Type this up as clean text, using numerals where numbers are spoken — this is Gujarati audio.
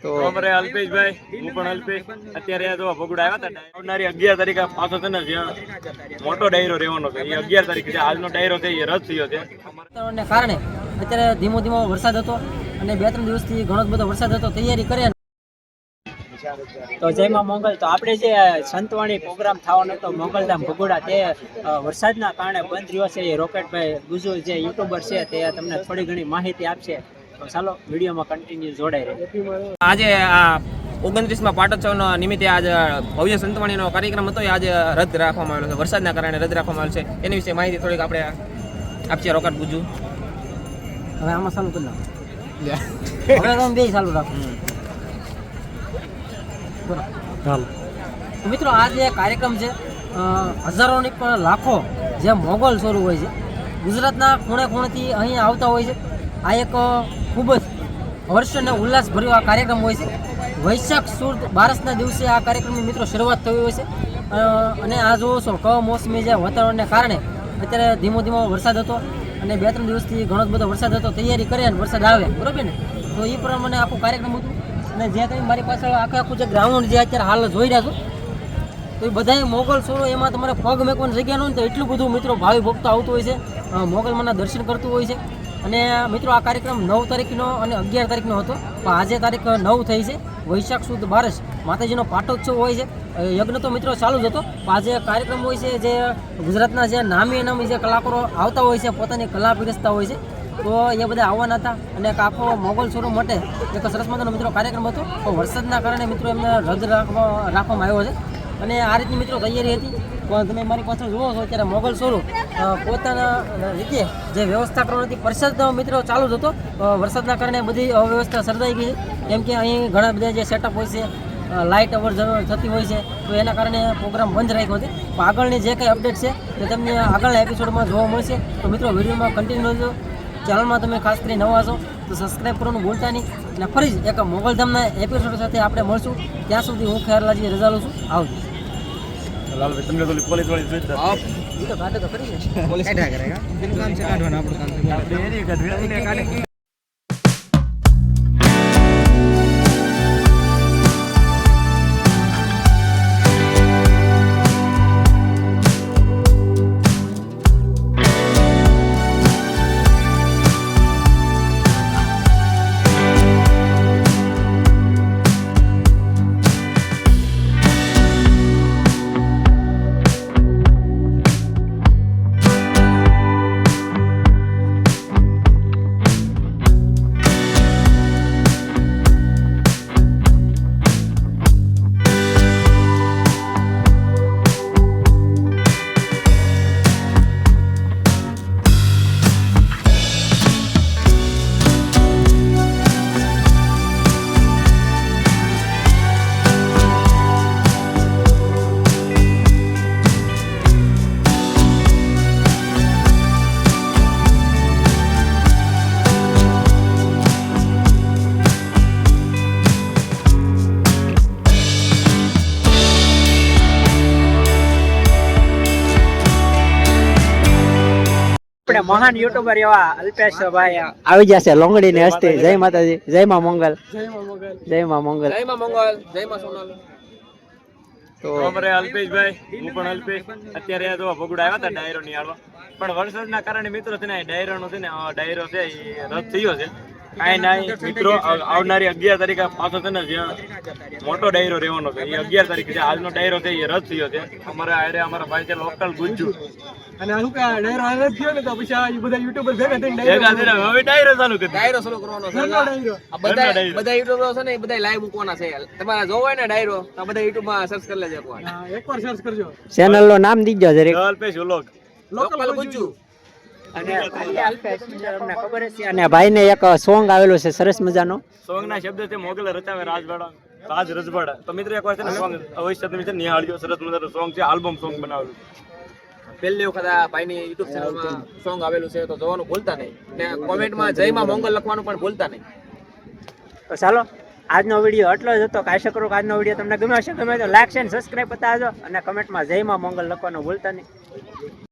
તો અમારે અલ્પેશભાઈ, હું પણ અલ્પેશ, અત્યારે જો ભગુડા આવ્યા હતા. આવનારી 11 તારીખે પાછો છે ને જ્યાં મોટો ડાયરો રહેવાનો છે, એ 11 તારીખે છે. આજનો ડાયરો છે એ રદ થયો છે વાતાવરણને કારણે. અત્યારે ધીમો ધીમો વરસાદ હતો અને 2-3 દિવસથી ઘણો બધો વરસાદ હતો. તૈયારી કર્યા તો જયમાં મોગલ. તો આપણે જે સંતવાણી પ્રોગ્રામ થવાનો હતો મોગલધામ ભગોડા, તે વરસાદના કારણે બંધ રહ્યો છે. રોકેટભાઈ ગુજુ જે યુટ્યુબર છે તે તમને થોડી ઘણી માહિતી આપશે. તો ચાલો વિડીયોમાં કન્ટિન્યુ જોડાઈ રહે. આજે આ 29માં પાટોત્સવનો નિમિત્તે આજે ભવ્ય સંતવાણીનો કાર્યક્રમ હતો, એ આજે રદ રાખવામાં આવેલો છે. વરસાદના કારણે રદ રાખવામાં આવેલો છે. એની વિશે માહિતી થોડીક આપણે આપશે રોકેટ ગુજુ. હવે આમાં ચાલુ કરી નાખો. હવે તમે બે ચાલુ રાખો. મિત્રો આ જે કાર્યક્રમ છે, હજારોની પણ લાખો જે મોગલ સ્વરૂપ હોય છે, ગુજરાતના ખૂણે ખૂણેથી અહીં આવતા હોય છે. આ એક ખૂબ જ હર્ષ અને ઉલ્લાસભર્યો આ કાર્યક્રમ હોય છે. વૈશાખ સુદ બારસના દિવસે આ કાર્યક્રમની મિત્રો શરૂઆત થઈ હોય છે. અને આ જોવો છો કમોસમી જે વાતાવરણને કારણે અત્યારે ધીમો ધીમો વરસાદ હતો અને 2-3 દિવસથી ઘણો બધો વરસાદ હતો. તૈયારી કરી અને વરસાદ આવે, બરોબર ને? તો એ પ્રમાણે આખું કાર્યક્રમ હતું. અને જે તમે મારી પાછળ આખું જે ગ્રાઉન્ડ જે અત્યારે હાલ જોઈ રહ્યા છો, તો એ બધા મોગલ સોરો, એમાં તમારે પગ મેકવાની જગ્યા ન હોય તો એટલું બધું મિત્રો ભાવિ ભક્તો આવતું હોય છે, મોગલમાંના દર્શન કરતું હોય છે. અને મિત્રો આ કાર્યક્રમ 9 તારીખનો અને 11 તારીખનો હતો, પણ આજે તારીખ 9 થઈ છે. વૈશાખ સુદ બારસ માતાજીનો પાટોત્સવ હોય છે. યજ્ઞ તો મિત્રો ચાલુ જ હતો, પણ આજે કાર્યક્રમ હોય છે જે ગુજરાતના જે નામી નામી જે કલાકારો આવતા હોય છે, પોતાની કલા પીરસતા હોય છે. તો એ બધા આવવાના હતા અને એક આખો મોગલ શોરૂમ માટે એક સરસ મજાનો મિત્રો કાર્યક્રમ હતો. તો વરસાદના કારણે મિત્રો એમને રદ રાખવામાં આવ્યો છે. અને આ રીતની મિત્રો તૈયારી હતી. પણ તમે મારી પાછળ જુઓ છો અત્યારે મોગલ શોરૂમ પોતાના રીતે જે વ્યવસ્થા કરવાની હતી, પ્રસાદ મિત્રો ચાલુ જ હતો. વરસાદના કારણે બધી અવ્યવસ્થા સર્જાઈ ગઈ છે. કેમ કે અહીં ઘણા બધા જે સેટઅપ હોય છે, લાઇટ અવર જવર થતી હોય છે, તો એના કારણે પ્રોગ્રામ બંધ રાખ્યો છે. પણ આગળની જે કંઈ અપડેટ છે તે તમને આગળના એપિસોડમાં જોવા મળશે. તો મિત્રો વિડીયોમાં કન્ટિન્યુ રહેજો. ચેનલમાં તમે ખાસ કરી નવા છો તો સબસ્ક્રાઈબ કરવાનું ભૂલતા નહીં. અને ફરી એક મોગલધામના એપિસોડ સાથે આપણે મળશું. ત્યાં સુધી હું ખેરલાજી રજા લઉં છું. આવજો. લાલભાઈ, તમને તો પોલીસ વાળી જોઈ તો કાઢે તો કરી પોલીસ કાઢવાના આપણું કામ. આપણે મહાન યુટ્યુબર એવા અલ્પેશભાઈ આવી ગયા છે લોંગડી ને હસ્તી. જય માતાજી, જય માં મોગલ, જય માં મોગલ, જય માં મંગલ, જય માં સોનલ. તો અમારે અલ્પેશભાઈ, હું પણ અલ્પેશ, અત્યારે જો ભગુડા આવ્યા હતા ડાયરો નિહાળવા. પણ વરસાદના કારણે મિત્રો છે ને ડાયરો છે ને ડાયરો છે એ રદ થયો છે. કાંઈ ના મિત્રો, આવનારી 11 તારીખે પાછો છે ને જ્યાં મોટો ડાયરો રહેવાનો છે, એ 11 તારીખે છે. આજનો ડાયરો છે એ રદ થયો છે. અમારા ભાઈ છે લોકલ ગુજ્જુ. અને શું કે ડાયરો હાલ થયો ને તો પછી આ બધા યુટ્યુબર ભેગા થઈને હવે ડાયરો ચાલુ કરી ડાયરો શરૂ કરવાનો છે. ડાયરો આ બધા યુટ્યુબરો છે ને એ બધા લાઈવ મૂકવાના છે. તમારે જોવો હોય ને ડાયરો તો બધા યુટ્યુબમાં સર્ચ કરી લેજો એકવાર. એકવાર સર્ચ કરજો. ચેનલ નું નામ દીજો જરીક. Alpesh vlog, local Gujju. અને અલ્પેશ તમને ખબર છે. અને ભાઈને એક સોંગ આવેલું છે સરસ મજાનો. સોંગ ના શબ્દ છે મોગલ રચાવે રાજવાડા, રાજ રજવાડા. તો મિત્રો એકવાર છે ને સોંગ અવશ્ય તમે છે નિહાળજો. સરસ મજાનું સોંગ છે, આલ્બમ સોંગ બનાવેલું. પહેલી વખત આ ભાઈની યુટ્યુબ ચેનલમાં સોંગ આવેલું છે, તો જોવાનું ભૂલતા નહીં. ને કોમેન્ટમાં જય માં મોગલ લખવાનું પણ ભૂલતા નહીં. તો ચાલો આજનો વિડીયો એટલો જ હતો. આશા કરું કે આજનો વિડીયો તમને ગમ્યો હશે. ગમે તો લાઈક અને સબસ્ક્રાઈબ બતાવજો અને કમેન્ટમાં જય માં મોગલ લખવાનું ભૂલતા નહીં.